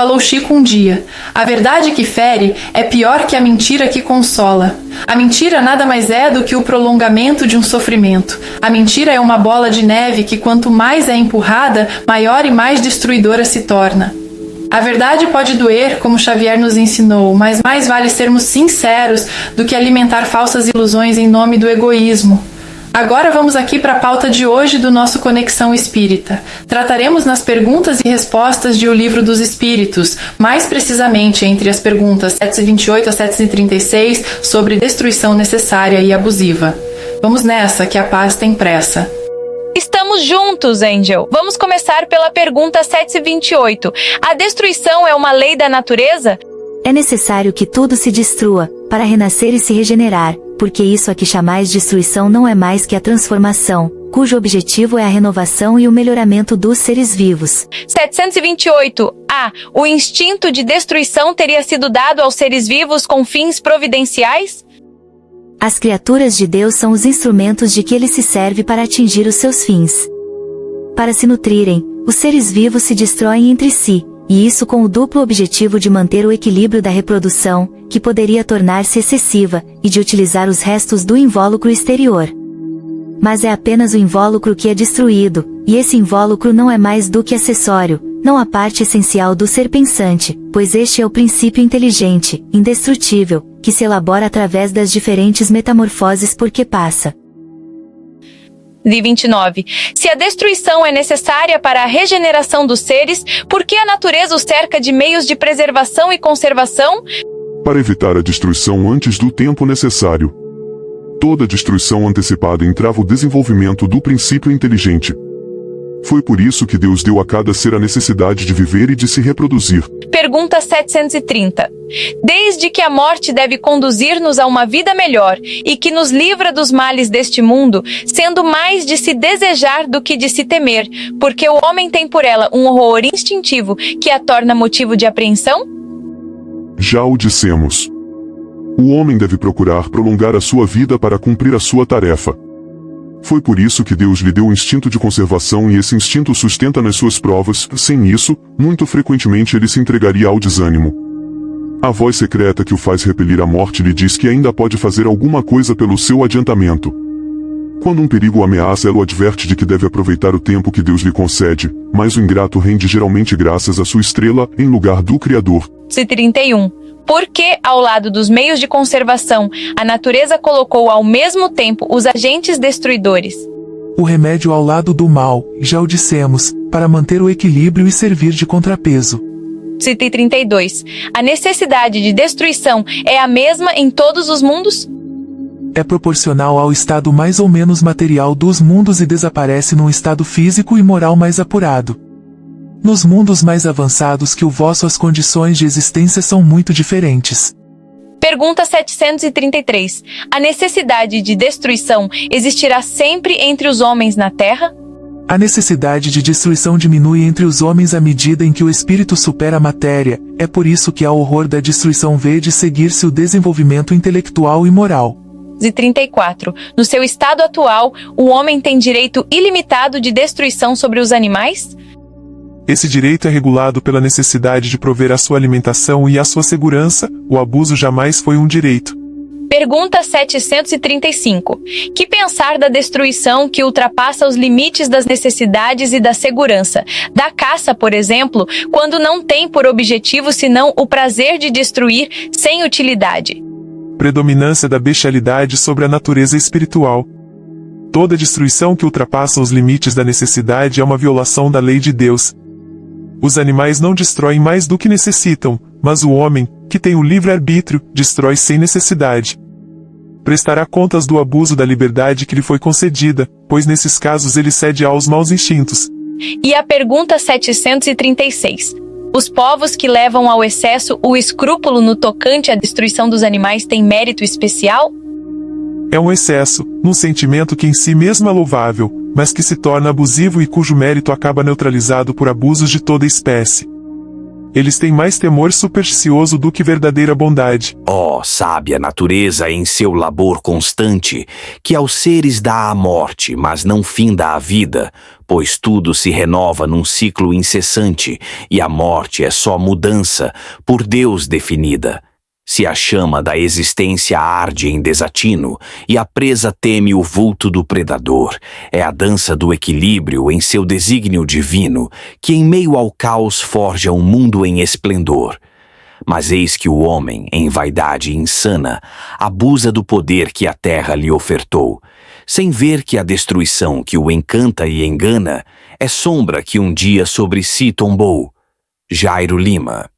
falou Chico um dia. A verdade que fere é pior que a mentira que consola. A mentira nada mais é do que o prolongamento de um sofrimento. A mentira é uma bola de neve que quanto mais é empurrada, maior e mais destruidora se torna. A verdade pode doer, como Xavier nos ensinou, mas mais vale sermos sinceros do que alimentar falsas ilusões em nome do egoísmo. Agora vamos aqui para a pauta de hoje do nosso Conexão Espírita. Trataremos nas perguntas e respostas de O Livro dos Espíritos, mais precisamente entre as perguntas 728 a 736 sobre destruição necessária e abusiva. Vamos nessa, que a paz tem pressa. Estamos juntos, Angel. Vamos começar pela pergunta 728. A destruição é uma lei da natureza? É necessário que tudo se destrua, para renascer e se regenerar, porque isso a que chamais destruição não é mais que a transformação, cujo objetivo é a renovação e o melhoramento dos seres vivos. 728. O instinto de destruição teria sido dado aos seres vivos com fins providenciais? As criaturas de Deus são os instrumentos de que ele se serve para atingir os seus fins. Para se nutrirem, os seres vivos se destroem entre si, e isso com o duplo objetivo de manter o equilíbrio da reprodução, que poderia tornar-se excessiva, e de utilizar os restos do invólucro exterior. Mas é apenas o invólucro que é destruído, e esse invólucro não é mais do que acessório, não a parte essencial do ser pensante, pois este é o princípio inteligente, indestrutível, que se elabora através das diferentes metamorfoses por que passa. 29. Se a destruição é necessária para a regeneração dos seres, por que a natureza os cerca de meios de preservação e conservação? Para evitar a destruição antes do tempo necessário. Toda destruição antecipada entrava o desenvolvimento do princípio inteligente. Foi por isso que Deus deu a cada ser a necessidade de viver e de se reproduzir. Pergunta 730. Desde que a morte deve conduzir-nos a uma vida melhor e que nos livra dos males deste mundo, sendo mais de se desejar do que de se temer, porque o homem tem por ela um horror instintivo que a torna motivo de apreensão? Já o dissemos. O homem deve procurar prolongar a sua vida para cumprir a sua tarefa. Foi por isso que Deus lhe deu o instinto de conservação e esse instinto sustenta nas suas provas. Sem isso, muito frequentemente ele se entregaria ao desânimo. A voz secreta que o faz repelir a morte lhe diz que ainda pode fazer alguma coisa pelo seu adiantamento. Quando um perigo o ameaça, ela o adverte de que deve aproveitar o tempo que Deus lhe concede, mas o ingrato rende geralmente graças à sua estrela, em lugar do Criador. 31. Porque, ao lado dos meios de conservação, a natureza colocou ao mesmo tempo os agentes destruidores? O remédio ao lado do mal, já o dissemos, para manter o equilíbrio e servir de contrapeso. 32. A necessidade de destruição é a mesma em todos os mundos? É proporcional ao estado mais ou menos material dos mundos e desaparece num estado físico e moral mais apurado. Nos mundos mais avançados que o vosso, as condições de existência são muito diferentes. Pergunta 733. A necessidade de destruição existirá sempre entre os homens na Terra? A necessidade de destruição diminui entre os homens à medida em que o espírito supera a matéria, é por isso que há horror da destruição vê de seguir-se o desenvolvimento intelectual e moral. 34. No seu estado atual, o homem tem direito ilimitado de destruição sobre os animais? Esse direito é regulado pela necessidade de prover a sua alimentação e a sua segurança, o abuso jamais foi um direito. Pergunta 735. Que pensar da destruição que ultrapassa os limites das necessidades e da segurança? Da caça, por exemplo, quando não tem por objetivo senão o prazer de destruir sem utilidade. Predominância da bestialidade sobre a natureza espiritual. Toda destruição que ultrapassa os limites da necessidade é uma violação da lei de Deus. Os animais não destroem mais do que necessitam, mas o homem, que tem o livre-arbítrio, destrói sem necessidade. Prestará contas do abuso da liberdade que lhe foi concedida, pois nesses casos ele cede aos maus instintos. E a pergunta 736. Os povos que levam ao excesso o escrúpulo no tocante à destruição dos animais têm mérito especial? É um excesso, num sentimento que em si mesmo é louvável, mas que se torna abusivo e cujo mérito acaba neutralizado por abusos de toda espécie. Eles têm mais temor supersticioso do que verdadeira bondade. Ó, sábia natureza em seu labor constante, que aos seres dá a morte, mas não finda a vida, pois tudo se renova num ciclo incessante, e a morte é só mudança, por Deus definida. Se a chama da existência arde em desatino, e a presa teme o vulto do predador, é a dança do equilíbrio em seu desígnio divino, que em meio ao caos forja um mundo em esplendor. Mas eis que o homem, em vaidade insana, abusa do poder que a terra lhe ofertou, sem ver que a destruição que o encanta e engana é sombra que um dia sobre si tombou. Jairo Lima.